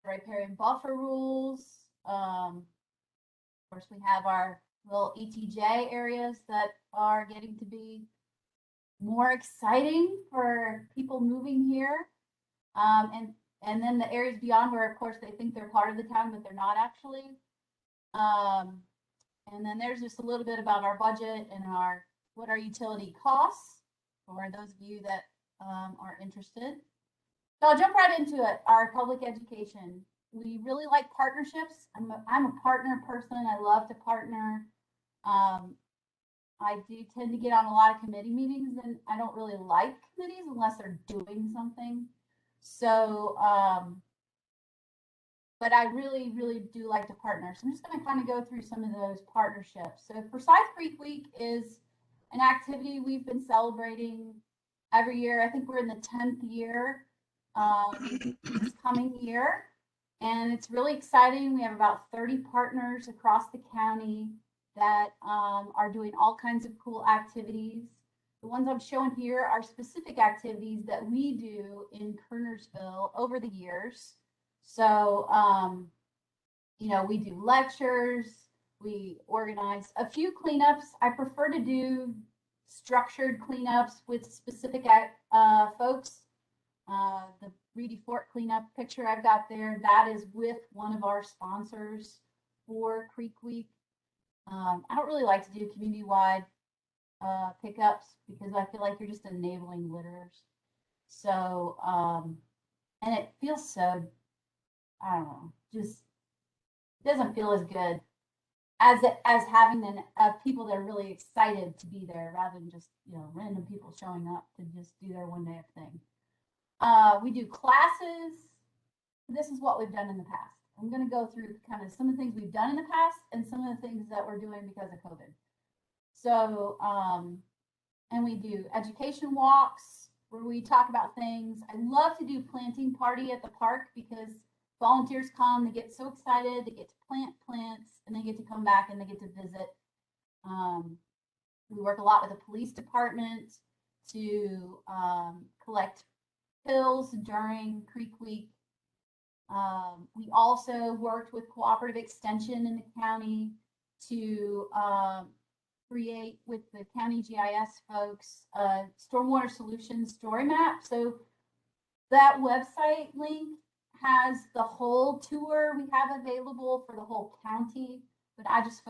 riparian buffer rules. Of course, we have our little ETJ areas that are getting to be more exciting for people moving here. And then the areas beyond where, of course, they think they're part of the town, but they're not actually. And then there's just a little bit about our budget and what our utility costs for those of you that are interested. So I'll jump right into it. Our public education. We really like partnerships. I'm a partner person. I love to partner. I do tend to get on a lot of committee meetings, and I don't really like committees unless they're doing something. So, but I really, really do like to partner. So I'm just going to kind of go through some of those partnerships. So Forsyth Creek Week is an activity we've been celebrating every year. I think we're in the 10th year this coming year. And it's really exciting. We have about 30 partners across the county that are doing all kinds of cool activities. The ones I'm showing here are specific activities that we do in Kernersville over the years. So, you know, we do lectures, we organize a few cleanups. I prefer to do structured cleanups with specific folks. The Reedy Fort cleanup picture I've got there, that is with one of our sponsors for Creek Week. I don't really like to do community-wide pickups because I feel like you're just enabling litterers. So, and it feels so, I don't know, just doesn't feel as good as having people that are really excited to be there rather than just, you know, random people showing up to just do their one day of thing. We do classes. This is what we've done in the past. I'm going to go through kind of some of the things we've done in the past and some of the things that we're doing because of COVID. So, and we do education walks where we talk about things. I love to do planting party at the park because volunteers come, they get so excited, they get to plant plants, and they get to come back and they get to visit. We work a lot with the police department to collect pills during Creek Week. We also worked with Cooperative Extension in the county to create with the county GIS folks Stormwater Solutions story map. So that website link has the whole tour we have available for the whole county, but I just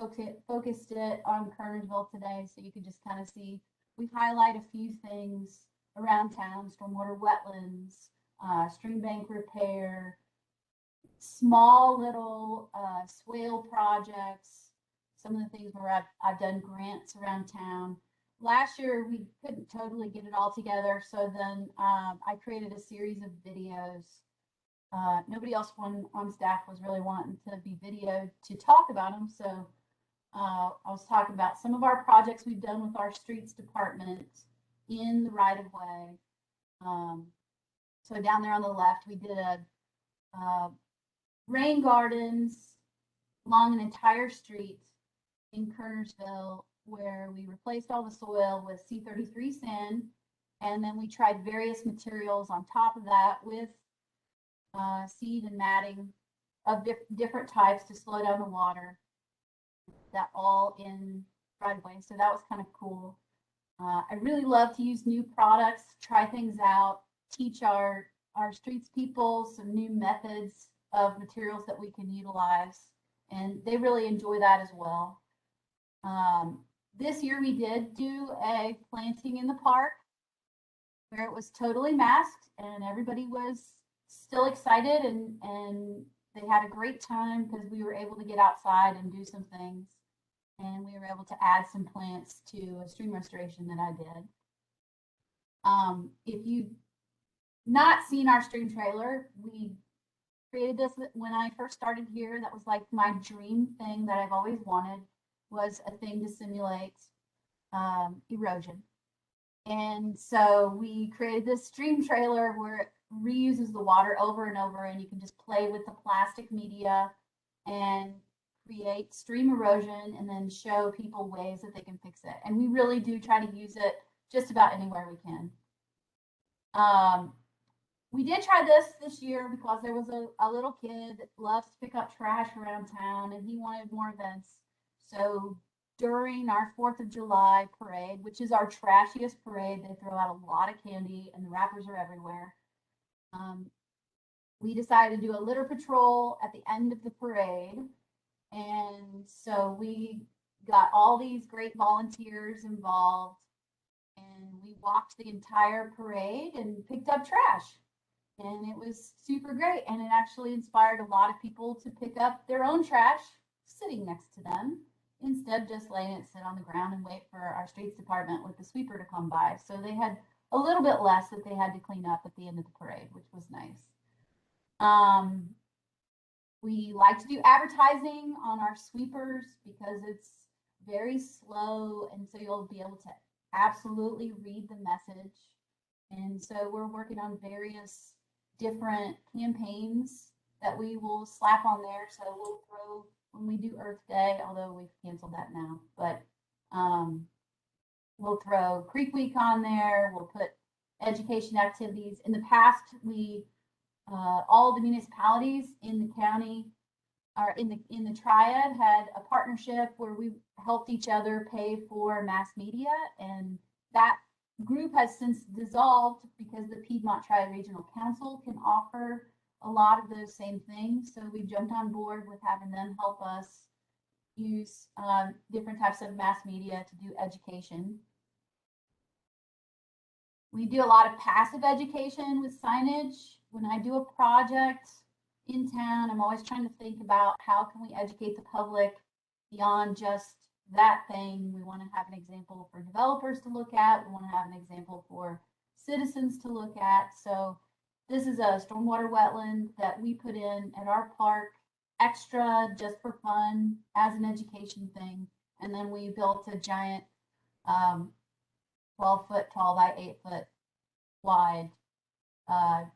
focused it on Kernersville today, so you can just kind of see. We highlight a few things around town: stormwater wetlands, stream bank repair, small little swale projects, some of the things where I've done grants around town. Last year, we couldn't totally get it all together, so then I created a series of videos. Nobody else on staff was really wanting to be videoed to talk about them, so I was talking about some of our projects we've done with our streets department in the right of way. So down there on the left, we did a rain gardens along an entire street in Kernersville where we replaced all the soil with C33 sand, and then we tried various materials on top of that with seed and matting of different types to slow down the water. That all in right of way. So that was kind of cool. I really love to use new products, try things out, teach our streets people some new methods of materials that we can utilize, and they really enjoy that as well. This year we did do a planting in the park where it was totally masked and everybody was still excited, and they had a great time because we were able to get outside and do some things, and we were able to add some plants to a stream restoration that I did. If you've not seen our stream trailer, we created this when I first started here. That was like my dream thing that I've always wanted, was a thing to simulate erosion. And so we created this stream trailer where it reuses the water over and over, and you can just play with the plastic media and create stream erosion and then show people ways that they can fix it. And we really do try to use it just about anywhere we can. We did try this year because there was a little kid that loves to pick up trash around town and he wanted more events. So during our 4th of July parade, which is our trashiest parade, they throw out a lot of candy and the wrappers are everywhere. We decided to do a litter patrol at the end of the parade. And so we got all these great volunteers involved and we walked the entire parade and picked up trash. And it was super great. And it actually inspired a lot of people to pick up their own trash sitting next to them instead of just letting it sit on the ground and wait for our streets department with the sweeper to come by. So they had a little bit less that they had to clean up at the end of the parade, which was nice. We like to do advertising on our sweepers because it's very slow. And so you'll be able to absolutely read the message. And so we're working on various different campaigns that we will slap on there. So we'll throw, when we do Earth Day, although we've canceled that now, but we'll throw Creek Week on there. We'll put education activities. In the past, we all the municipalities in the county or in the triad had a partnership where we helped each other pay for mass media, and that group has since dissolved because the Piedmont Triad Regional Council can offer a lot of those same things. So we jumped on board with having them help us use different types of mass media to do education. We do a lot of passive education with signage. When I do a project in town, I'm always trying to think about how can we educate the public beyond just that thing. We want to have an example for developers to look at. We want to have an example for citizens to look at. So this is a stormwater wetland that we put in at our park extra just for fun as an education thing. And then we built a giant 12-foot tall by 8-foot wide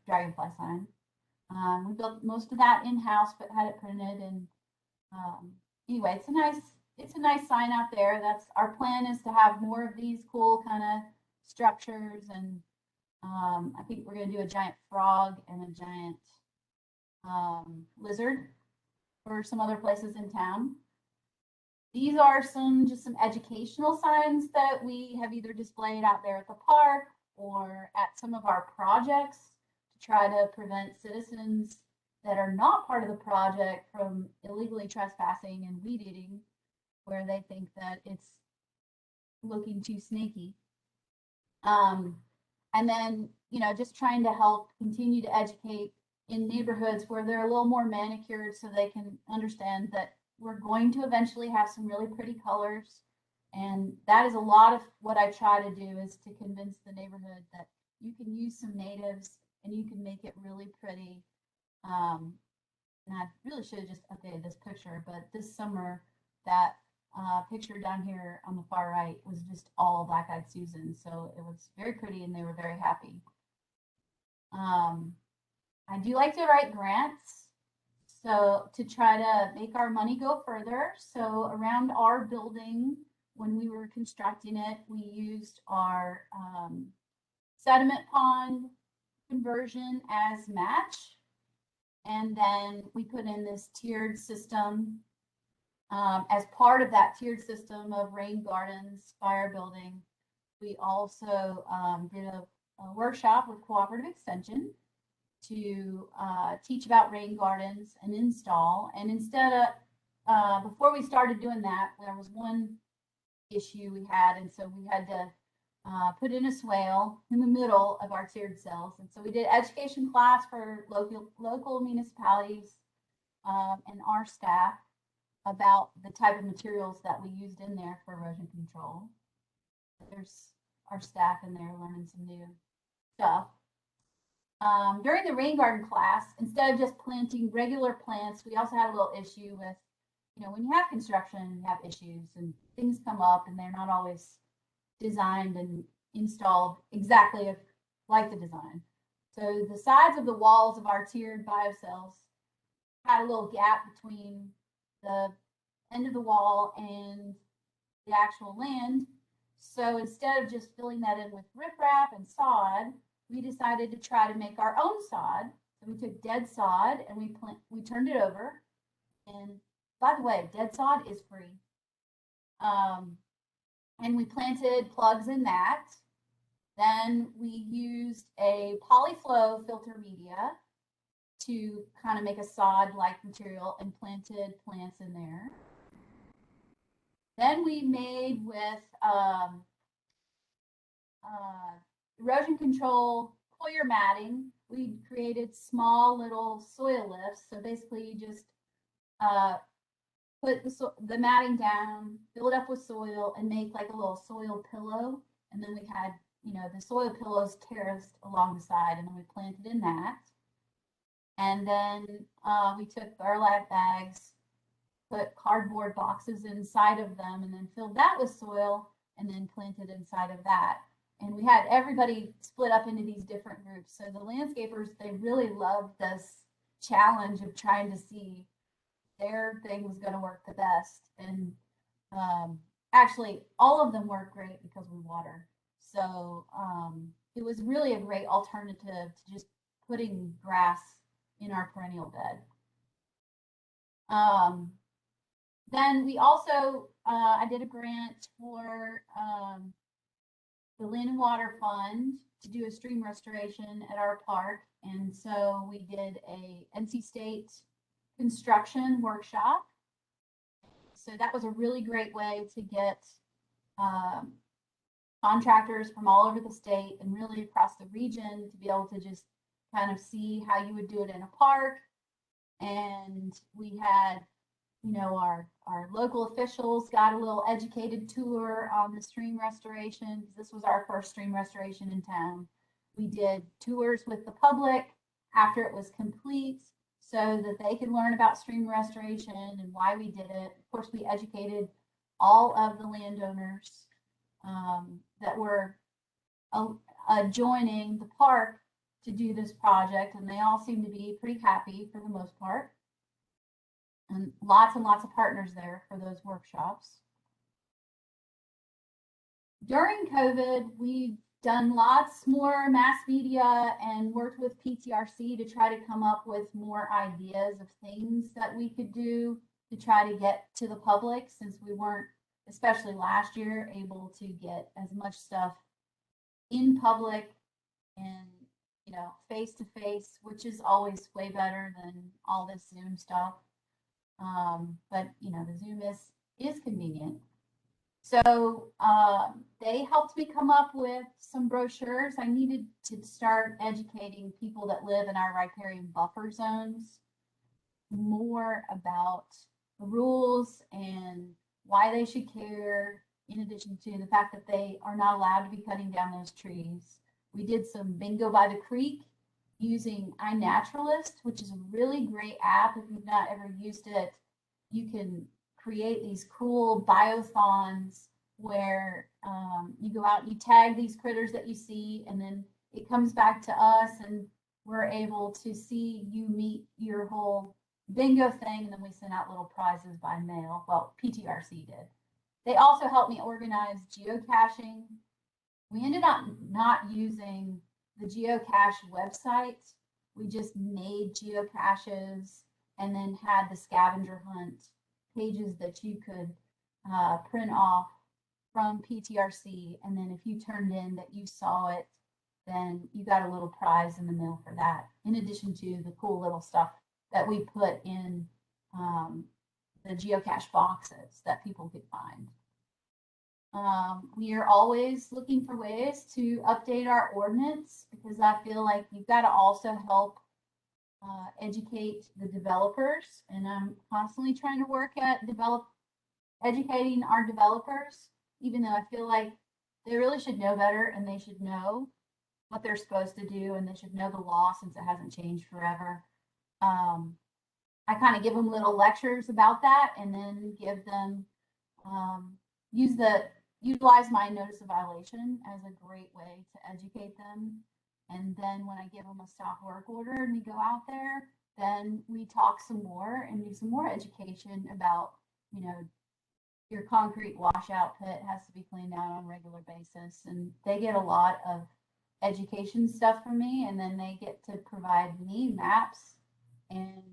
dragonfly sign. We built most of that in-house, but had it printed. And anyway, it's a nice sign out there. That's our plan, is to have more of these cool kind of structures. And I think we're going to do a giant frog and a giant lizard for some other places in town. These are just some educational signs that we have either displayed out there at the park or at some of our projects to try to prevent citizens that are not part of the project from illegally trespassing and weed eating where they think that it's looking too snaky. And then, just trying to help continue to educate in neighborhoods where they're a little more manicured so they can understand that we're going to eventually have some really pretty colors. And that is a lot of what I try to do, is to convince the neighborhood that you can use some natives and you can make it really pretty. And I really should have just updated this picture, but this summer, that picture down here on the far right was just all black-eyed Susan. So it was very pretty and they were very happy. I do like to write grants, so to try to make our money go further. So around our building, when we were constructing it, we used our sediment pond conversion as match. And then we put in this tiered system. As part of that tiered system of rain gardens by our building, we also did a workshop with Cooperative Extension to teach about rain gardens and install. And instead of, before we started doing that, there was one issue we had. And so we had to put in a swale in the middle of our tiered cells. And so we did education class for local municipalities and our staff about the type of materials that we used in there for erosion control. There's our staff in there learning some new stuff. During the rain garden class, instead of just planting regular plants, we also had a little issue with, when you have construction, you have issues and things come up and they're not always designed and installed exactly like the design. So the sides of the walls of our tiered biocells had a little gap between the end of the wall and the actual land. So instead of just filling that in with riprap and sod, we decided to try to make our own sod. So we took dead sod and we turned it over. And by the way, dead sod is free. And we planted plugs in that. Then we used a Polyflow filter media to kind of make a sod-like material and planted plants in there. Then we made with erosion control clear matting. We created small little soil lifts. So basically you just put the matting down, fill it up with soil, and make like a little soil pillow. And then we had, the soil pillows terraced along the side, and then we planted in that. And then we took burlap bags, put cardboard boxes inside of them, and then filled that with soil, and then planted inside of that. And we had everybody split up into these different groups. So the landscapers, they really loved this challenge of trying to see their thing was going to work the best. And actually, all of them work great because we water. So it was really a great alternative to just putting grass in our perennial bed. Then we also, I did a grant for the Land and Water Fund to do a stream restoration at our park. And so we did a NC State construction workshop. So that was a really great way to get contractors from all over the state and really across the region to be able to just kind of see how you would do it in a park. And we had, our local officials got a little educated tour on the stream restoration. This was our first stream restoration in town. We did tours with the public after it was complete so that they could learn about stream restoration and why we did it. Of course, we educated all of the landowners that were joining the park to do this project, and they all seemed to be pretty happy for the most part. And lots of partners there for those workshops. During COVID, we've done lots more mass media and worked with PTRC to try to come up with more ideas of things that we could do to try to get to the public, since we weren't, especially last year, able to get as much stuff in public and face to face, which is always way better than all this Zoom stuff. But the Zoom is convenient. So they helped me come up with some brochures. I needed to start educating people that live in our riparian buffer zones more about the rules and why they should care, in addition to the fact that they are not allowed to be cutting down those trees. We did some bingo by the creek using iNaturalist, which is a really great app. If you've not ever used it, you can create these cool biothons where you go out and you tag these critters that you see, and then it comes back to us and we're able to see you meet your whole bingo thing, and then we send out little prizes by mail. Well, PTRC did. They also helped me organize geocaching. We ended up not using the geocache website. We just made geocaches and then had the scavenger hunt pages that you could print off from PTRC. And then if you turned in that you saw it, then you got a little prize in the mail for that, in addition to the cool little stuff that we put in the geocache boxes that people could find. We are always looking for ways to update our ordinance, because I feel like you've got to also help educate the developers, and I'm constantly trying to work at educating our developers, even though I feel like they really should know better, and they should know what they're supposed to do, and they should know the law since it hasn't changed forever. I kind of give them little lectures about that, and then give them utilize my notice of violation as a great way to educate them. And then when I give them a stop work order and we go out there, then we talk some more and do some more education about, your concrete washout pit has to be cleaned out on a regular basis. And they get a lot of education stuff from me, and then they get to provide me maps and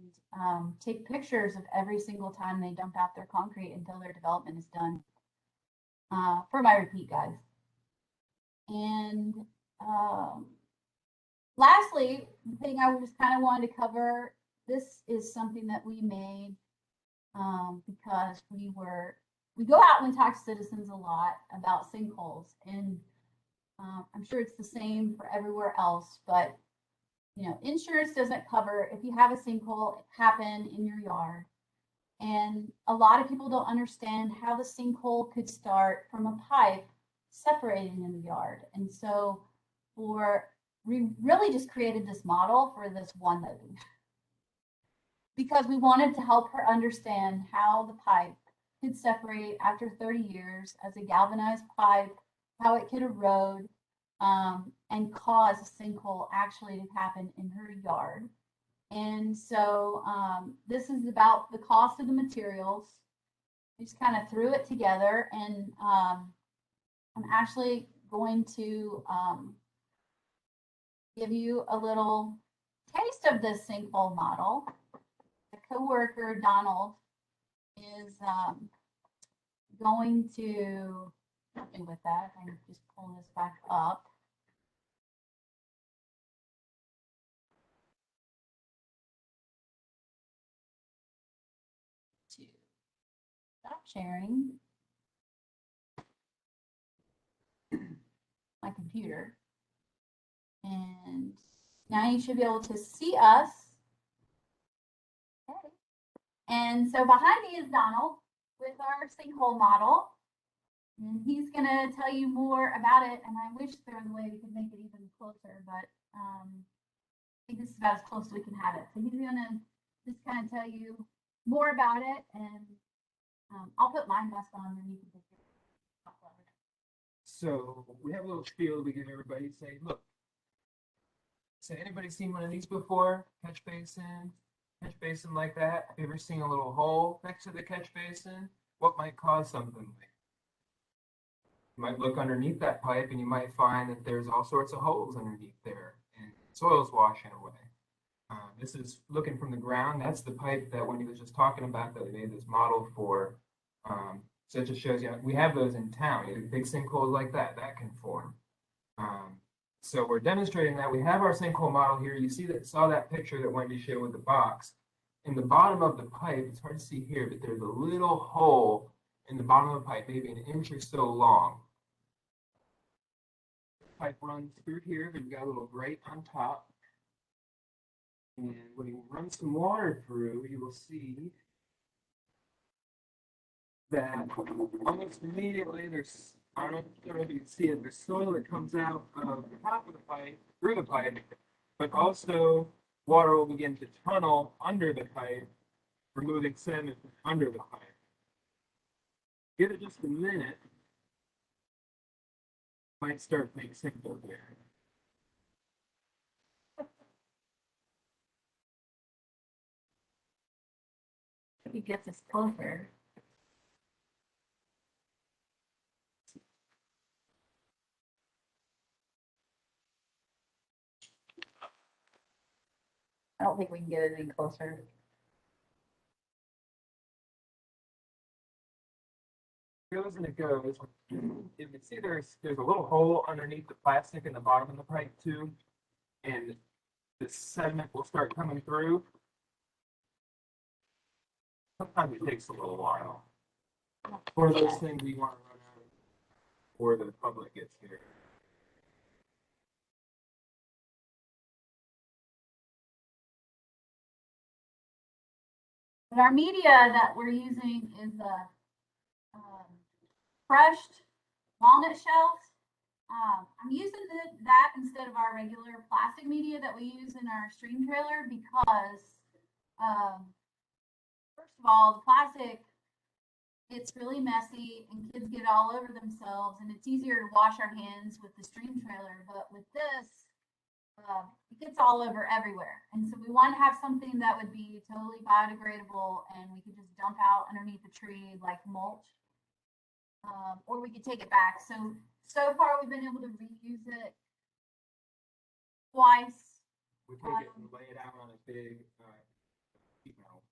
take pictures of every single time they dump out their concrete until their development is done for my repeat guys. And lastly, the thing I just kind of wanted to cover, this is something that we made because we go out and we talk to citizens a lot about sinkholes, and I'm sure it's the same for everywhere else, but you know, insurance doesn't cover if you have a sinkhole happen in your yard. And a lot of people don't understand how the sinkhole could start from a pipe separating in the yard. And so we really just created this model for this one lady because we wanted to help her understand how the pipe could separate after 30 years as a galvanized pipe, how it could erode, and cause a sinkhole actually to happen in her yard. And so this is about the cost of the materials. We just kind of threw it together, and I'm actually going to give you a little taste of this sinkhole model. My coworker, Donald, is going to help me with that. I'm just pulling this back up. To stop sharing my computer. And now you should be able to see us. Okay. And so behind me is Donald with our sinkhole model. And he's going to tell you more about it. And I wish there was a way we could make it even closer, but I think this is about as close as we can have it. So he's going to just kind of tell you more about it. And I'll put my mask on and you can take it. So we have a little spiel we give everybody. Say, look, so anybody seen one of these before? Catch basin like that. Have you ever seen a little hole next to the catch basin? What might cause something like that? You might look underneath that pipe and you might find that there's all sorts of holes underneath there and soil's washing away. This is looking from the ground. That's the pipe that Wendy was just talking about that we made this model for. So it just shows you, we have those in town. Big sinkholes like that can form. So we're demonstrating that. We have our sinkhole model here. You saw that picture that Wendy showed with the box. In the bottom of the pipe, it's hard to see here, but there's a little hole in the bottom of the pipe, maybe an inch or so long. The pipe runs through here, and we've got a little grate on top. And when you run some water through, you will see that almost immediately there's, I don't know if you can see it, there's soil that comes out of the top of the pipe, through the pipe, but also water will begin to tunnel under the pipe, removing sediment under the pipe. Give it just a minute, might start being sinkhole here. He gets us closer. I don't think we can get it any closer. Goes and it goes. You can see there's a little hole underneath the plastic in the bottom of the pipe too, and the sediment will start coming through. Sometimes it takes a little while. For those things we want to run out before the public gets here. But our media that we're using is crushed walnut shells. I'm using that instead of our regular plastic media that we use in our stream trailer because, first of all, the plastic, it's really messy and kids get all over themselves, and it's easier to wash our hands with the stream trailer. But with this, it gets all over everywhere. And so we want to have something that would be totally biodegradable and we could just dump out underneath the tree like mulch. Or we could take it back. So far we've been able to reuse it twice. We take it and lay it out on a big sheet metal.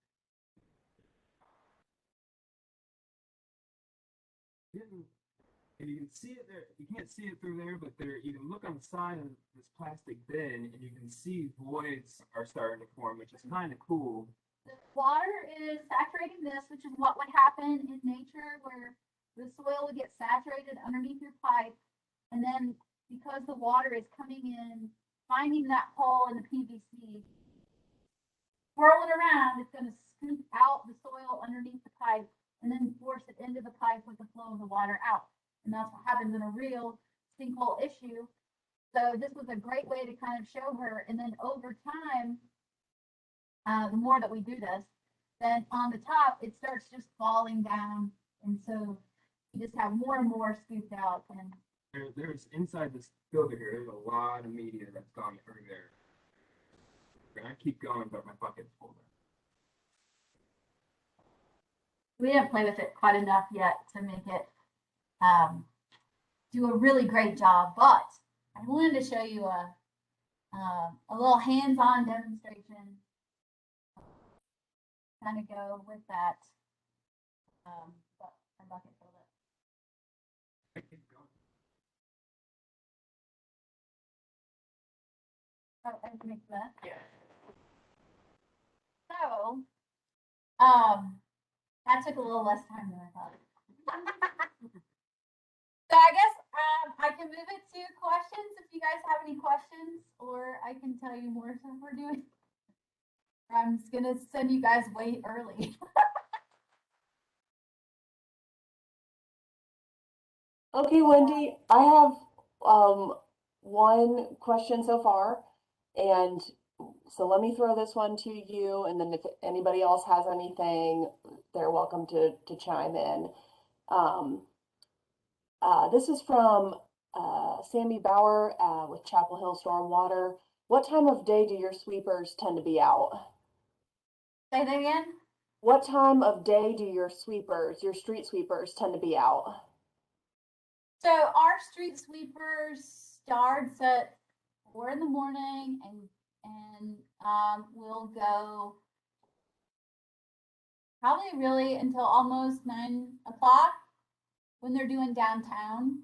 And you can see it there. You can't see it through there, but there you can look on the side of this plastic bin, and you can see voids are starting to form, which is kind of cool. The water is saturating this, which is what would happen in nature, where the soil would get saturated underneath your pipe, and then because the water is coming in, finding that hole in the PVC, swirl it around, it's going to scoop out the soil underneath the pipe and then force it into the pipe with the flow of the water out. And that's what happens in a real sinkhole issue. So this was a great way to kind of show her. And then over time, the more that we do this, then on the top, it starts just falling down. And so you just have more and more scooped out. And there's inside this filter here, there's a lot of media that's gone through there. And I keep going, but my bucket's full. We didn't play with it quite enough yet to make it do a really great job, but I wanted to show you a little hands-on demonstration. Kind of go with that. My bucket filled it. I keep going. Oh, I can make that. Yeah. So, that took a little less time than I thought. So I guess I can move it to questions if you guys have any questions, or I can tell you more stuff we're doing. I'm just gonna send you guys way early. Okay, Wendy, I have one question so far, and so let me throw this one to you, and then if anybody else has anything, they're welcome to chime in. This is from Sammy Bauer with Chapel Hill Stormwater. What time of day do your sweepers tend to be out? Say that again? What time of day do your sweepers, your street sweepers, tend to be out? So our street sweepers starts at 4 in the morning and we'll go probably really until almost 9 o'clock when they're doing downtown.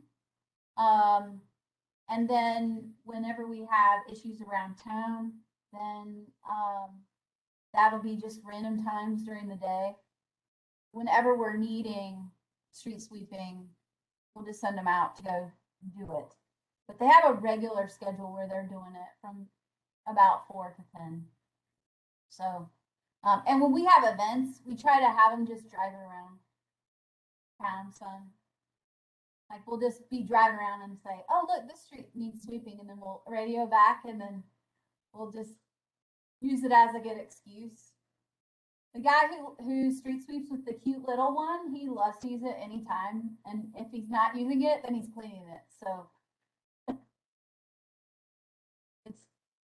And then whenever we have issues around town, then that'll be just random times during the day. Whenever we're needing street sweeping, we'll just send them out to go do it. But they have a regular schedule where they're doing it from about 4 to 10. So, and when we have events, we try to have them just drive around town, son. Like we'll just be driving around and say, oh, look, this street needs sweeping. And then we'll radio back and then we'll just use it as a good excuse. The guy who street sweeps with the cute little one, he loves to use it anytime. And if he's not using it, then he's cleaning it. So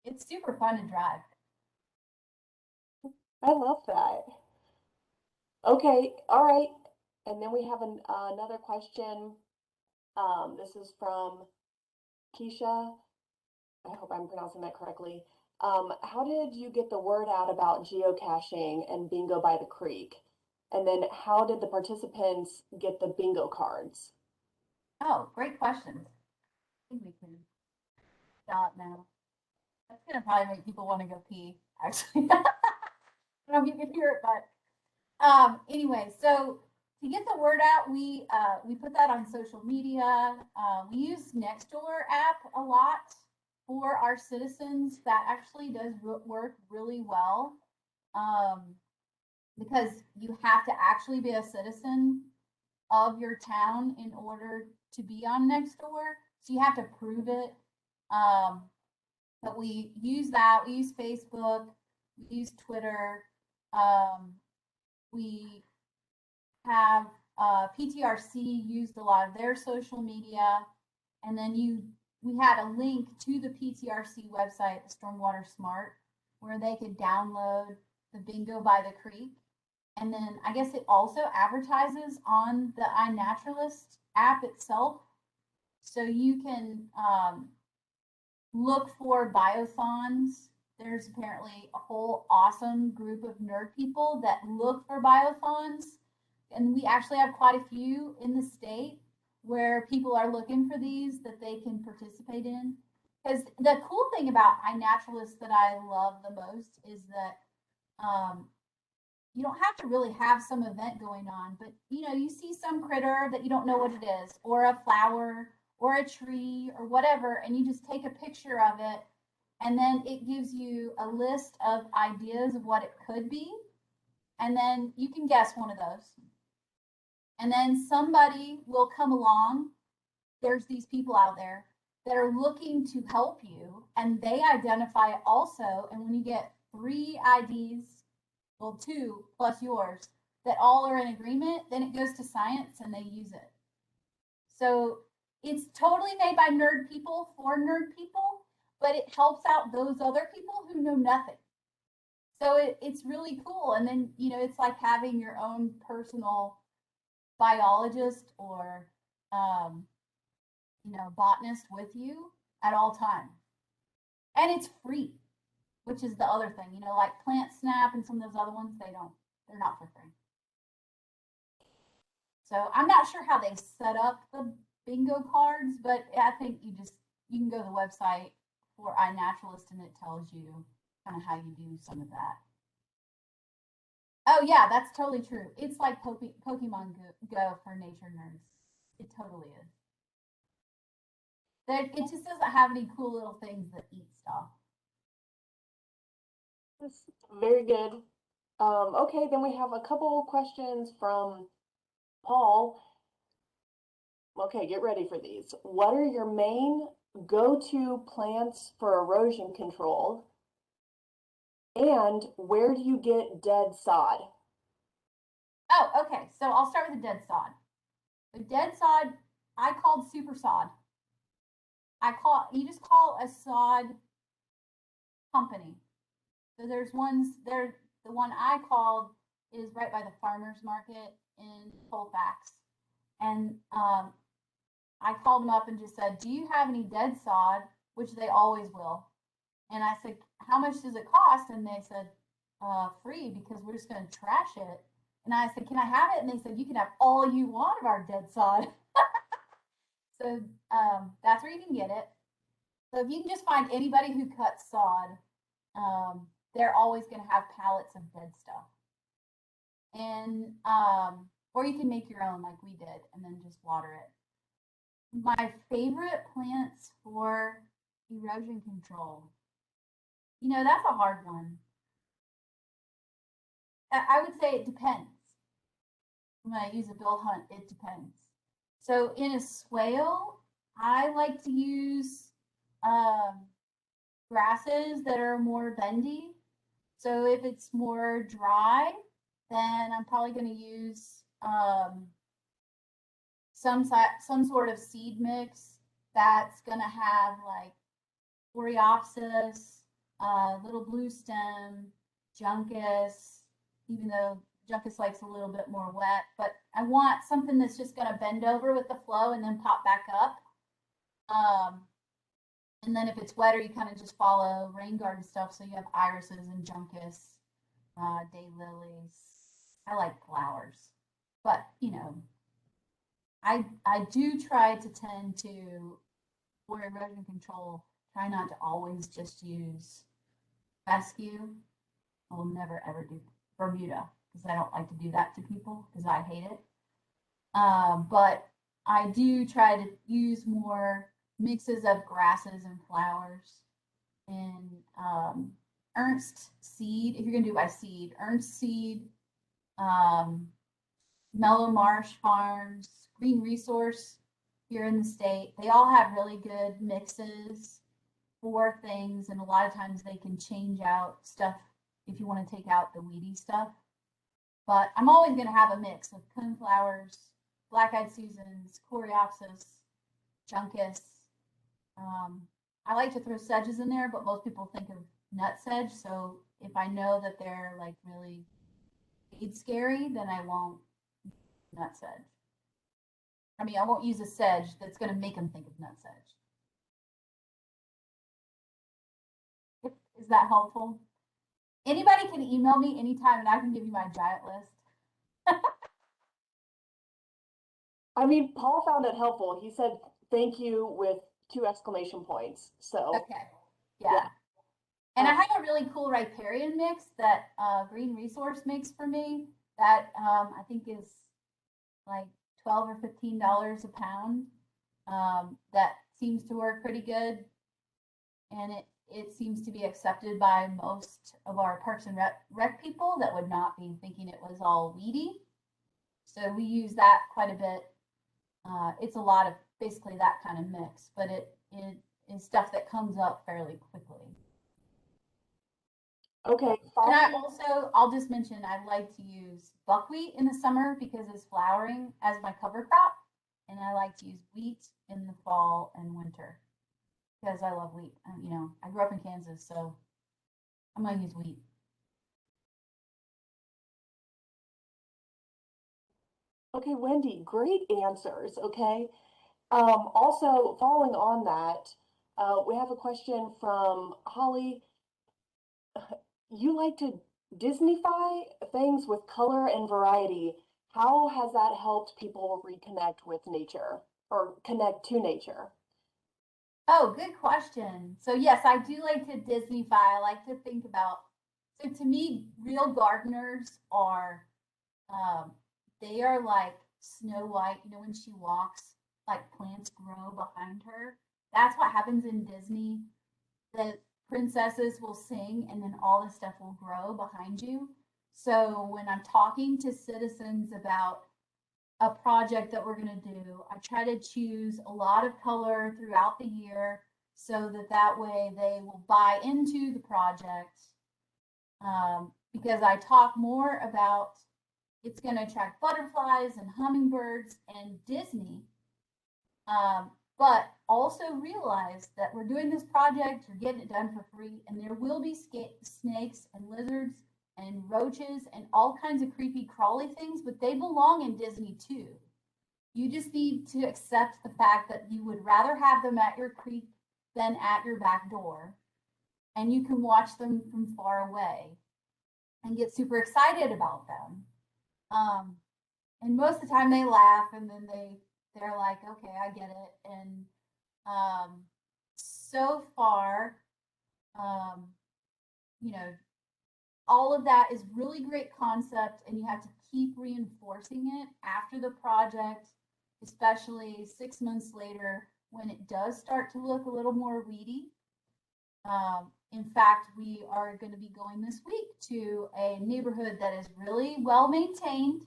it's super fun to drive. I love that. Okay, all right. And then we have another question. This is from Keisha. I hope I'm pronouncing that correctly. How did you get the word out about geocaching and bingo by the creek? And then how did the participants get the bingo cards? Oh, great questions. I think we can stop now. That's gonna probably make people want to go pee, actually. I don't know if you can hear it, but anyway, so to get the word out, we put that on social media. We use Nextdoor app a lot for our citizens. That actually does work really well, because you have to actually be a citizen of your town in order to be on Nextdoor. So you have to prove it. But we use that. We use Facebook. We use Twitter. We have PTRC used a lot of their social media, and then we had a link to the PTRC website, the Stormwater Smart, where they could download the bingo by the creek. And then I guess it also advertises on the iNaturalist app itself. So you can look for biothons. There's apparently a whole awesome group of nerd people that look for biothons. And we actually have quite a few in the state where people are looking for these that they can participate in. Because the cool thing about iNaturalist that I love the most is that you don't have to really have some event going on, but you see some critter that you don't know what it is, or a flower, or a tree, or whatever, and you just take a picture of it, and then it gives you a list of ideas of what it could be, and then you can guess one of those. And then somebody will come along. There's these people out there that are looking to help you, and they identify it also. And when you get 3 IDs, well, 2 plus yours, that all are in agreement, then it goes to science and they use it. So it's totally made by nerd people for nerd people, but it helps out those other people who know nothing. So it's really cool. And then, it's like having your own personal biologist or, botanist with you at all times. And it's free, which is the other thing, like Plant Snap and some of those other ones, they're not for free. So I'm not sure how they set up the bingo cards, but I think you can go to the website for iNaturalist and it tells you kind of how you do some of that. Oh yeah, that's totally true. It's like Pokemon Go for nature nerds. It totally is. It just doesn't have any cool little things that eat stuff. That's very good. Okay, then we have a couple questions from Paul. Okay, get ready for these. What are your main go-to plants for erosion control? And where do you get dead sod? Oh, okay. So I'll start with the dead sod. The dead sod, I called super sod. You just call a sod company. So there's ones there. The one I called is right by the farmers market in Colfax, and I called them up and just said, "Do you have any dead sod?" Which they always will. And I said, "How much does it cost?" And they said, "Free, because we're just going to trash it." And I said, "Can I have it?" And they said, "You can have all you want of our dead sod." So that's where you can get it. So if you can just find anybody who cuts sod, they're always going to have pallets of dead stuff. And or you can make your own like we did and then just water it. My favorite plants for erosion control. That's a hard one. I would say it depends. When I use a bill hunt, it depends. So in a swale, I like to use grasses that are more bendy. So if it's more dry, then I'm probably going to use some sort of seed mix that's going to have like Coreopsis, little blue stem, Juncus, even though Juncus likes a little bit more wet, but I want something that's just going to bend over with the flow and then pop back up. And then if it's wetter, you kind of just follow rain garden stuff. So you have irises and Juncus, daylilies. I like flowers, but I do try to tend to, for erosion control, try not to always just use fescue. I will never ever do Bermuda because I don't like to do that to people because I hate it. But I do try to use more mixes of grasses and flowers. And Ernst seed, if you're gonna do by seed, Ernst seed, Mellow Marsh Farms, Green Resource here in the state, they all have really good mixes for things, and a lot of times they can change out stuff if you want to take out the weedy stuff. But I'm always going to have a mix of coneflowers, black-eyed Susans, Coreopsis, Juncus. I like to throw sedges in there, but most people think of nut sedge. So if I know that they're like really scary, then I won't nut sedge. I mean, I won't use a sedge that's going to make them think of nut sedge. that helpful? Anybody can email me anytime and I can give you my giant list. I mean, Paul found it helpful. He said, thank you with 2 exclamation points. So, Okay, yeah. Yeah. And I have a really cool riparian mix that Green Resource makes for me that I think is like $12 or $15 a pound. That seems to work pretty good. And it seems to be accepted by most of our Parks and Rec people that would not be thinking it was all weedy. So we use that quite a bit. It's a lot of basically that kind of mix, but it is stuff that comes up fairly quickly. okay. And I also, I'll just mention, I like to use buckwheat in the summer because it's flowering as my cover crop. And I like to use wheat in the fall and winter because I love wheat. You know, I grew up in Kansas, so I'm going to use wheat. Okay, Wendy, great answers. Okay. Also, following on that, we have a question from Holly. You like to Disneyfy things with color and variety. How has that helped people reconnect with nature or connect to nature? Oh, good question. So yes, I do like to Disneyfy. I like to think about, so to me, real gardeners are, they are like Snow White, you know, when she walks, like plants grow behind her. That's what happens in Disney. The princesses will sing and then all the stuff will grow behind you. So when I'm talking to citizens about a project that we're going to do, I try to choose a lot of color throughout the year so that that way they will buy into the project. Because I talk more about it's going to attract butterflies and hummingbirds and Disney, but also realize that we're doing this project, you're getting it done for free, and there will be snakes and lizards and roaches and all kinds of creepy crawly things, but they belong in Disney too. You just need to accept the fact that you would rather have them at your creek than at your back door. And you can watch them from far away and get super excited about them. And most of the time they laugh and then they're like, okay, I get it. And so far, you know, all of that is really great concept and you have to keep reinforcing it after the project, especially 6 months later when it does start to look a little more weedy. In fact, we are going to be going this week to a neighborhood that is really well maintained.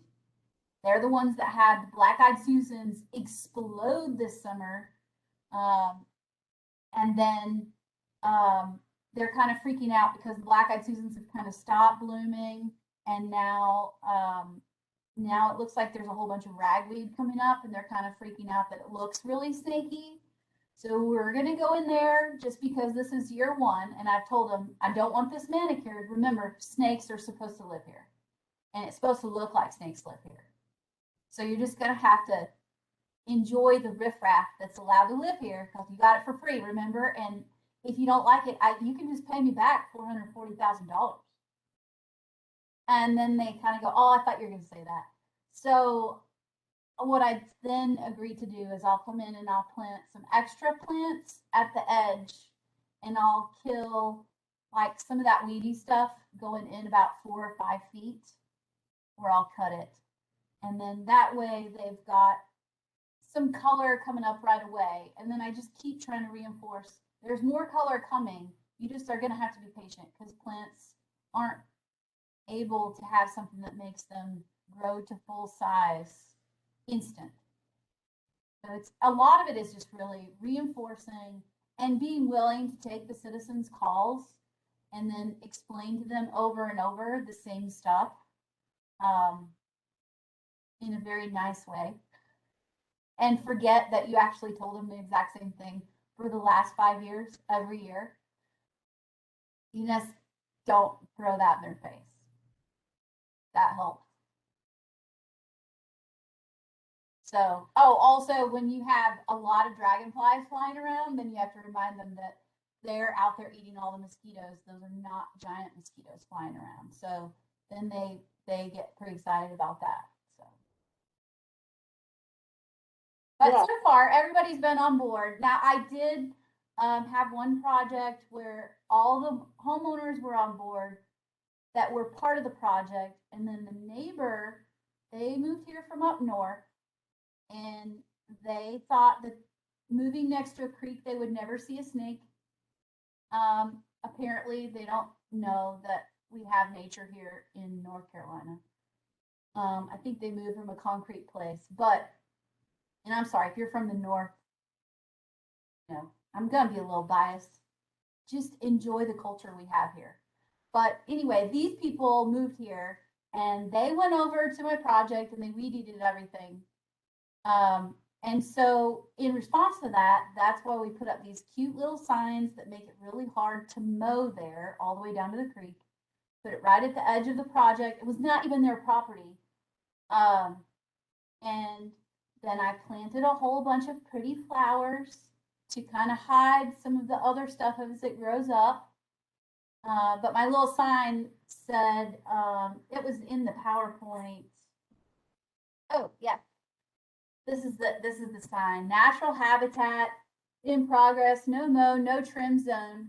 They're the ones that had the black-eyed Susans explode this summer. And then they're kind of freaking out because the black-eyed Susans have kind of stopped blooming. And now it looks like there's a whole bunch of ragweed coming up and they're kind of freaking out that it looks really snaky. So we're going to go in there just because this is year 1. And I've told them, I don't want this manicured. Remember, snakes are supposed to live here. And it's supposed to look like snakes live here. So you're just going to have to enjoy the riffraff that's allowed to live here because you got it for free, remember? And if you don't like it, you can just pay me back $440,000. And then they kind of go, oh, I thought you were going to say that. So what I then agreed to do is I'll come in and I'll plant some extra plants at the edge and I'll kill like some of that weedy stuff going in about 4 or 5 feet where I'll cut it. And then that way they've got some color coming up right away. And then I just keep trying to reinforce there's more color coming. You just are going to have to be patient because plants aren't able to have something that makes them grow to full size instant. So it's a lot of it is just really reinforcing and being willing to take the citizens' calls and then explain to them over and over the same stuff in a very nice way. And forget that you actually told them the exact same thing for the last 5 years, every year. You just don't throw that in their face. That helps. So, oh, also when you have a lot of dragonflies flying around, then you have to remind them that they're out there eating all the mosquitoes, those are not giant mosquitoes flying around. So then they get pretty excited about that. So, but Yeah. so far everybody's been on board. Now I did have one project where all the homeowners were on board that were part of the project, and then the neighbor, they moved here from up north, and they thought that moving next to a creek they would never see a snake. Apparently they don't know that we have nature here in North Carolina. I think they moved from a concrete place, but, and I'm sorry if you're from the north, you know, I'm gonna be a little biased. Just enjoy the culture we have here. But anyway, these people moved here and they went over to my project and they weed eated everything. And so in response to that, that's why we put up these cute little signs that make it really hard to mow there all the way down to the creek. Put it right at the edge of the project. It was not even their property. And then I planted a whole bunch of pretty flowers to kind of hide some of the other stuff as it grows up. But my little sign said, it was in the PowerPoint. Oh, yeah. This is the sign. Natural habitat in progress, no mow, no trim zone.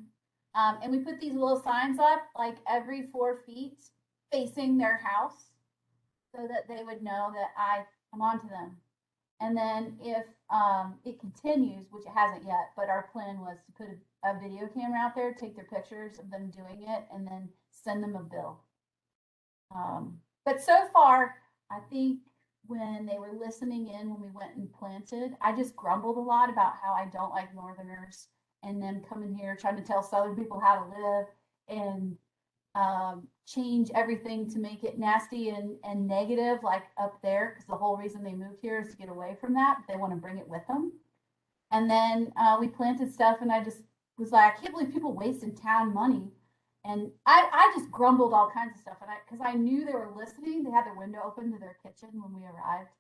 And we put these little signs up like every 4 feet facing their house so that they would know that I'm onto them. And then if it continues, which it hasn't yet, but our plan was to put a video camera out there, take their pictures of them doing it, and then send them a bill. But so far, I think when they were listening in when we went and planted, I just grumbled a lot about how I don't like Northerners and them coming here trying to tell Southern people how to live and change everything to make it nasty and negative like up there, because the whole reason they moved here is to get away from that. They want to bring it with them. And then we planted stuff and I just was like, I can't believe people wasting town money. And I just grumbled all kinds of stuff. And because I knew they were listening, they had their window open to their kitchen when we arrived.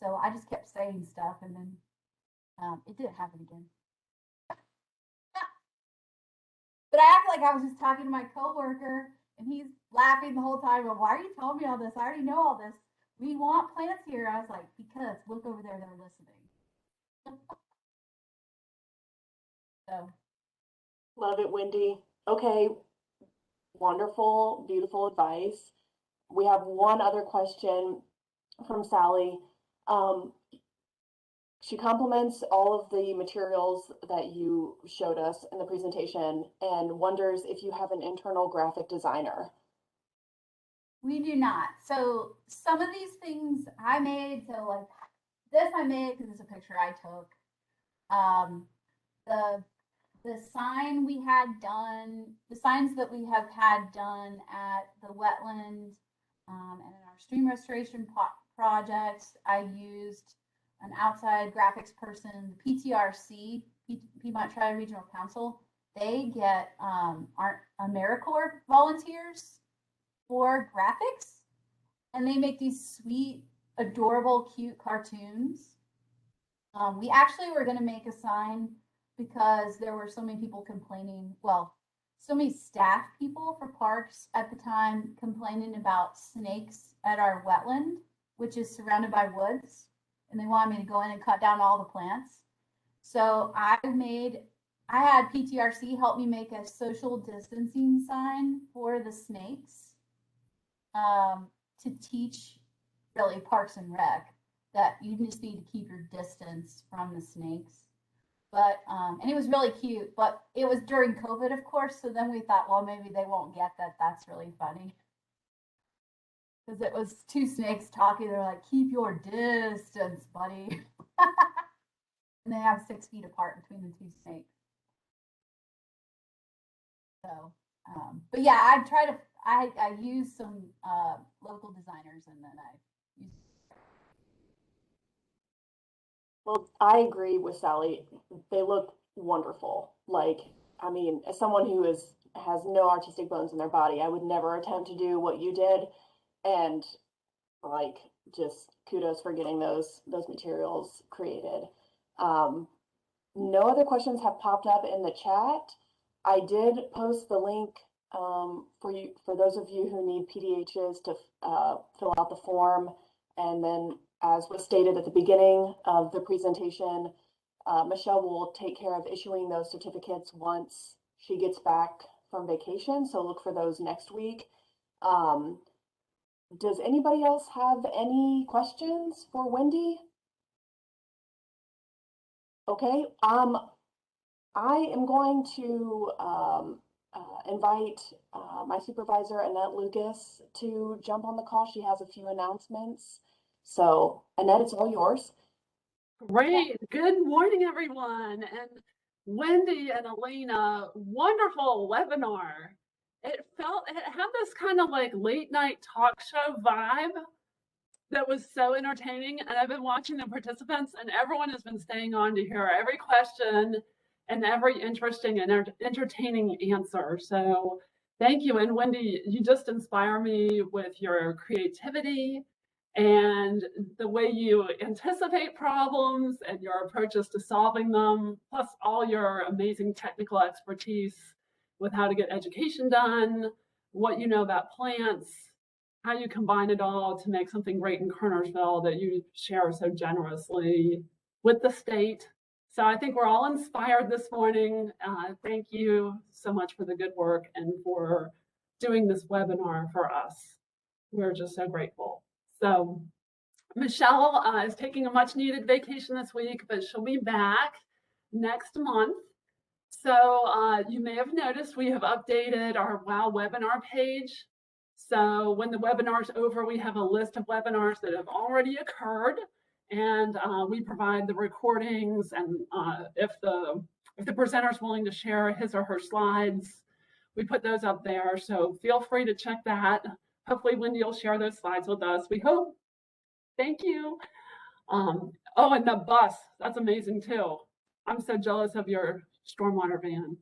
So I just kept saying stuff, and then it didn't happen again. But I act like I was just talking to my coworker, and he's laughing the whole time. Well, why are you telling me all this? I already know all this. We want plants here. I was like, because look over there, they're listening. So. Love it, Wendy. Okay, wonderful, beautiful advice. We have one other question from Sally. She compliments all of the materials that you showed us in the presentation and wonders if you have an internal graphic designer. We do not. So some of these things I made, so like this I made because it's a picture I took. The sign we had done, the signs that we have had done at the wetland and in our stream restoration projects, I used an outside graphics person, the PTRC, Piedmont Tri-Regional Council. They get AmeriCorps volunteers for graphics, and they make these sweet, adorable, cute cartoons. We actually were going to make a sign because there were so many people complaining, well, so many staff people for parks at the time complaining about snakes at our wetland, which is surrounded by woods, and they wanted me to go in and cut down all the plants. So I had PTRC help me make a social distancing sign for the snakes to teach really Parks and Rec that you just need to keep your distance from the snakes. But, and it was really cute, but it was during COVID, of course. So then we thought, well, maybe they won't get that. That's really funny. Because it was two snakes talking. They're like, keep your distance, buddy. And they have 6 feet apart between the two snakes. So, but yeah, I used some local designers, and then I used. Well, I agree with Sally. They look wonderful. Like, I mean, as someone who has no artistic bones in their body, I would never attempt to do what you did. And like, just kudos for getting those materials created. No other questions have popped up in the chat. I did post the link for those of you who need PDHs to fill out the form. And then, as was stated at the beginning of the presentation, Michelle will take care of issuing those certificates once she gets back from vacation. So look for those next week. Does anybody else have any questions for Wendy? Okay, I am going to invite my supervisor, Annette Lucas, to jump on the call. She has a few announcements. So, Annette, it's all yours. Great. Good morning, everyone. And Wendy and Elena, wonderful webinar. It had this kind of like late night talk show vibe that was so entertaining. And I've been watching the participants, and everyone has been staying on to hear every question and every interesting and entertaining answer. So thank you. And Wendy, you just inspire me with your creativity and the way you anticipate problems and your approaches to solving them, plus all your amazing technical expertise with how to get education done, what you know about plants, how you combine it all to make something great in Kernersville that you share so generously with the state. So I think we're all inspired this morning. Thank you so much for the good work and for doing this webinar for us. We're just so grateful. So Michelle is taking a much needed vacation this week, but she'll be back next month. So you may have noticed we have updated our WOW webinar page. So when the webinar's over, we have a list of webinars that have already occurred, and we provide the recordings, and if the presenter's willing to share his or her slides, we put those up there. So feel free to check that. Hopefully Wendy will share those slides with us. We hope. Thank you. Oh, and the bus, that's amazing too. I'm so jealous of your stormwater van.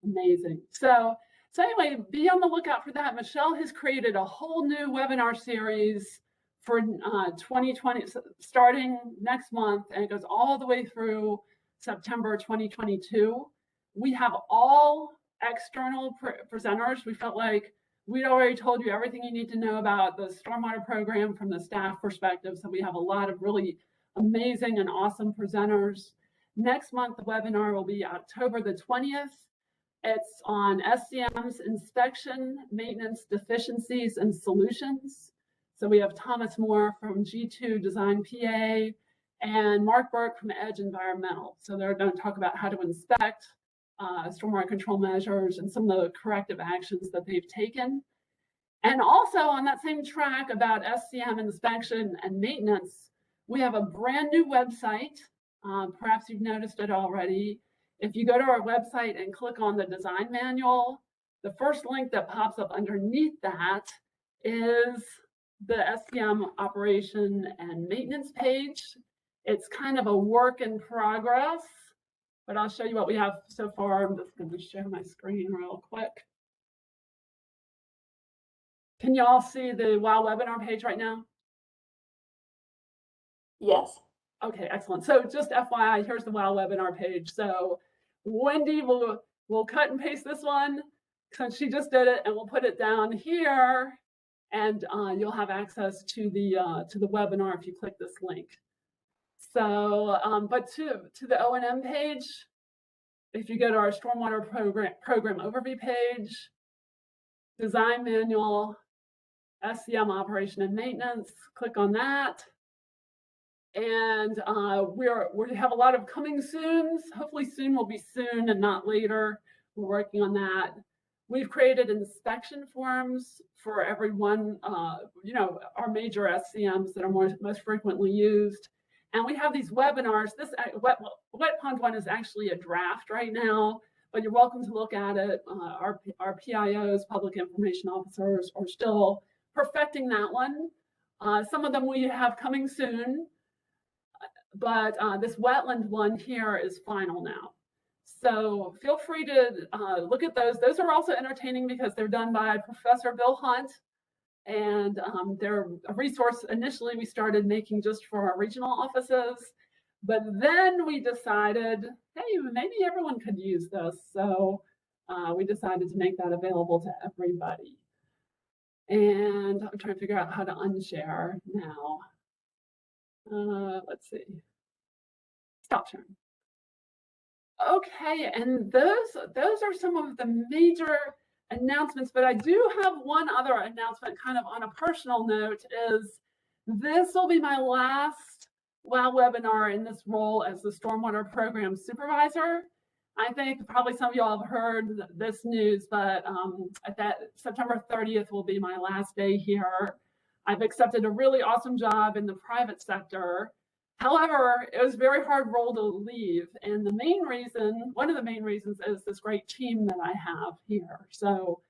Amazing. So anyway, be on the lookout for that. Michelle has created a whole new webinar series for 2020, starting next month, and it goes all the way through September 2022. We have all external presenters. We felt like we'd already told you everything you need to know about the stormwater program from the staff perspective. So we have a lot of really amazing and awesome presenters. Next month, the webinar will be October the 20th. It's on SCM's inspection, maintenance, deficiencies, and solutions. So we have Thomas Moore from G2 Design PA and Mark Burke from Edge Environmental. So they're going to talk about how to inspect stormwater control measures and some of the corrective actions that they've taken. And also on that same track about SCM inspection and maintenance, we have a brand new website. Perhaps you've noticed it already. If you go to our website and click on the design manual, the first link that pops up underneath that is the SCM operation and maintenance page. It's kind of a work in progress, but I'll show you what we have so far. I'm just going to share my screen real quick. Can you all see the WOW webinar page right now? Yes. Okay, excellent. So just FYI, here's the WOW webinar page. So Wendy will cut and paste this one since she just did it, and we'll put it down here, and you'll have access to the webinar if you click this link. So, but to the O&M page, if you go to our stormwater program overview page, design manual, SCM operation and maintenance, click on that. And we have a lot of coming soons. Hopefully soon will be soon and not later. We're working on that. We've created inspection forms for everyone, you know, our major SCMs that are most frequently used. And we have these webinars. This wet pond one is actually a draft right now, but you're welcome to look at it. Our PIOs, public information officers, are still perfecting that one. Some of them we have coming soon. But this wetland one here is final now. So feel free to look at those. Those are also entertaining because they're done by Professor Bill Hunt. And they're a resource initially we started making just for our regional offices. But then we decided, hey, maybe everyone could use this. So we decided to make that available to everybody. And I'm trying to figure out how to unshare now. Let's see. Stop sharing. Okay, and those are some of the major announcements, but I do have one other announcement kind of on a personal note is this will be my last WOW webinar in this role as the Stormwater Program Supervisor. I think probably some of y'all have heard this news, but at that September 30th will be my last day here. I've accepted a really awesome job in the private sector. However, it was a very hard role to leave. And the main reason, one of the main reasons is this great team that I have here. So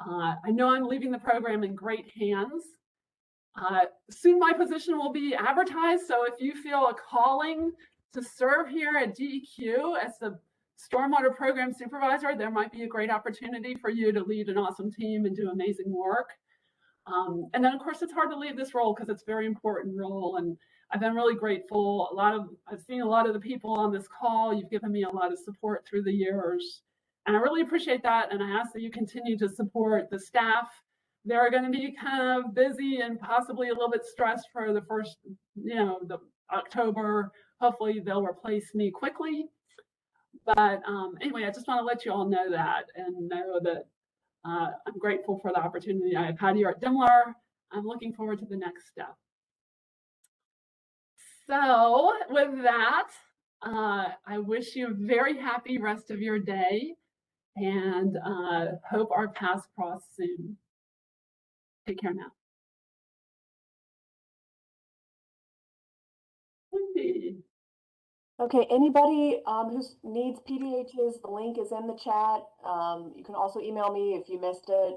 I know I'm leaving the program in great hands. Soon my position will be advertised. So if you feel a calling to serve here at DEQ as the Stormwater Program Supervisor, there might be a great opportunity for you to lead an awesome team and do amazing work. And then of course it's hard to leave this role because it's a very important role, and I've been really grateful. I've seen a lot of the people on this call. You've given me a lot of support through the years, and I really appreciate that. And I ask that you continue to support the staff. They're going to be kind of busy and possibly a little bit stressed for the first, the October. Hopefully they'll replace me quickly. But anyway, I just want to let you all know that and know that I'm grateful for the opportunity I've had here at Daimler. I'm looking forward to the next step. So with that, I wish you a very happy rest of your day and hope our paths cross soon. Take care now. Wendy. Okay, anybody who needs PDHs, the link is in the chat. You can also email me if you missed it.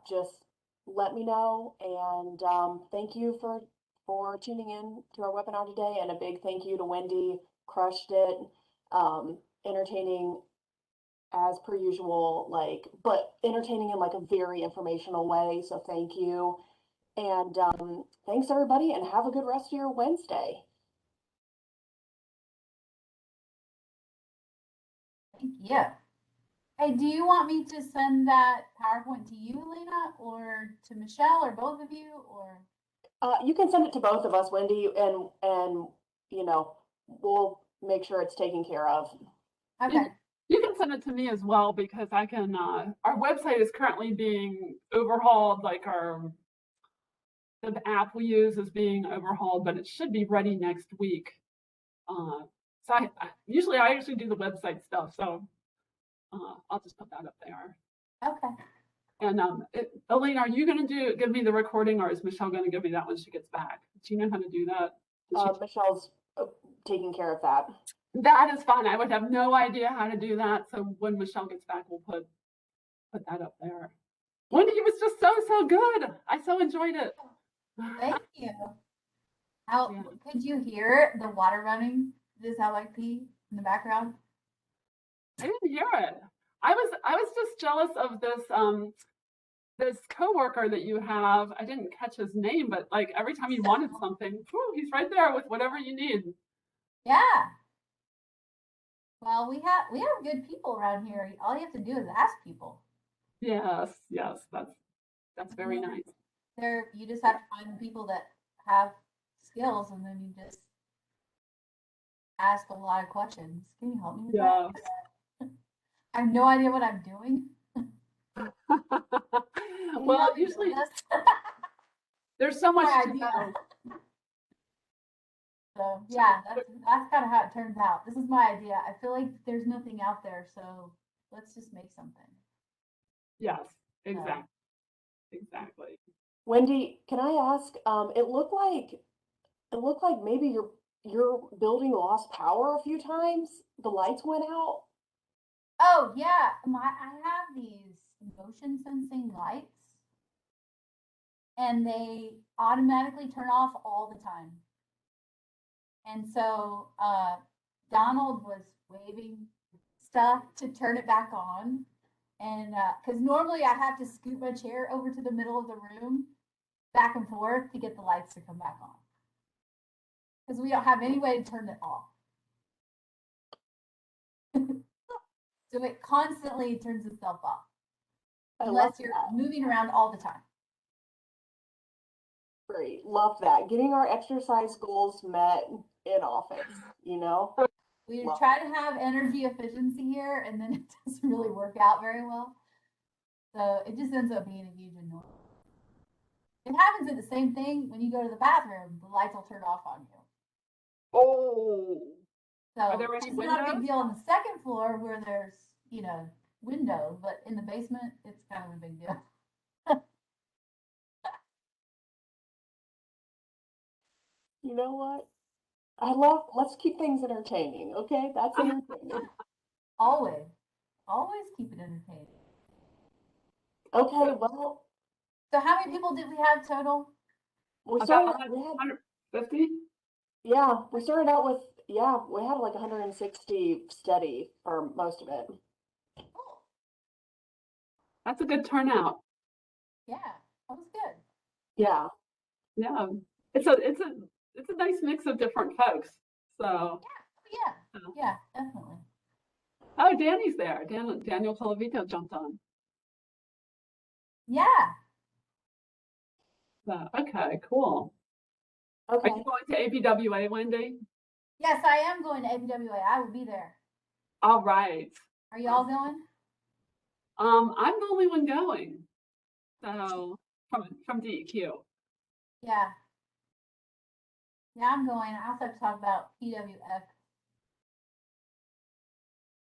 Just let me know. And thank you for tuning in to our webinar today. And a big thank you to Wendy. Crushed it. Entertaining as per usual, but entertaining in like a very informational way. So thank you. And thanks everybody, and have a good rest of your Wednesday. Thank you. Hey, do you want me to send that PowerPoint to you, Lena, or to Michelle, or both of you, or? You can send it to both of us, Wendy, and we'll make sure it's taken care of. Okay. You can send it to me as well, because I can, our website is currently being overhauled, like the app we use is being overhauled, but it should be ready next week. So usually I actually do the website stuff, so I'll just put that up there. Okay. And Elaine, are you going to give me the recording, or is Michelle going to give me that when she gets back? Do you know how to do that? Michelle's taking care of that. That is fine. I would have no idea how to do that. So when Michelle gets back, we'll put that up there. Wendy, it was just so good. I so enjoyed it. Thank you. How could you hear the water running? Does that like pee in the background? I didn't hear it. I was just jealous of this coworker that you have. I didn't catch his name, but like every time you wanted something, he's right there with whatever you need. Yeah. Well, we have good people around here. All you have to do is ask people. Yes, that's very nice. You just have to find the people that have skills, and then you just ask a lot of questions. Can you help me with that? I have no idea what I'm doing. Well, usually there's so much to idea. know. So yeah, that's kind of how it turns out. This is my idea. I feel like there's nothing out there, so let's just make something. Yes, exactly. Exactly. Wendy, can I ask? It looked like maybe your building lost power a few times. The lights went out. Oh yeah, I have these motion sensing lights, and they automatically turn off all the time. And so Donald was waving stuff to turn it back on. And because normally I have to scoot my chair over to the middle of the room, back and forth, to get the lights to come back on. Because we don't have any way to turn it off. So it constantly turns itself off I love unless you're that. moving around all the time. Great. Love that. Getting our exercise goals met in office, you know? We Love try to have energy efficiency here, and then it doesn't really work out very well. So it just ends up being a huge annoyance. It happens at the same thing when you go to the bathroom, the lights will turn off on you. Oh, Are So there any it's not a big windows? deal on the second floor where there's, windows, but in the basement, it's kind of a big deal. You know what? Let's keep things entertaining, okay? That's entertaining. Always, always keep it entertaining. Okay, well, So how many people did we have total? we about started, we had, 150? yeah, we started out with, yeah, we had like 160 steady for most of it. Oh, That's a good turnout. yeah, that was good. Yeah, Yeah. It's a nice mix of different folks. So, Yeah, yeah, definitely. oh, Danny's there. Daniel Colavito jumped on. Yeah, So, okay, cool. Are okay. you going to APWA, Wendy? yes, I am going to APWA. I will be there. All right. Are y'all going? I'm the only one going. So from DEQ. Yeah. Yeah, I'm going. I also have to talk about PWF,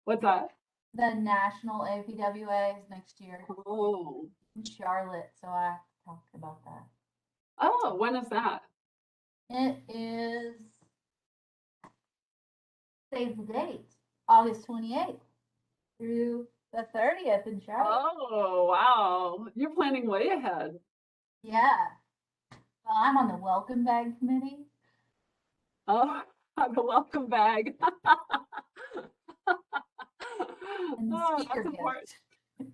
What's that? the national APWA is next year Oh. in Charlotte. So I have to talk about that. Oh, when is that? It is, save the date, August 28th through the 30th in Charlotte. Oh, wow. You're planning way ahead. Yeah. Well, I'm on the welcome bag committee. Oh, the welcome bag. And the Oh, speaker that's important. gift.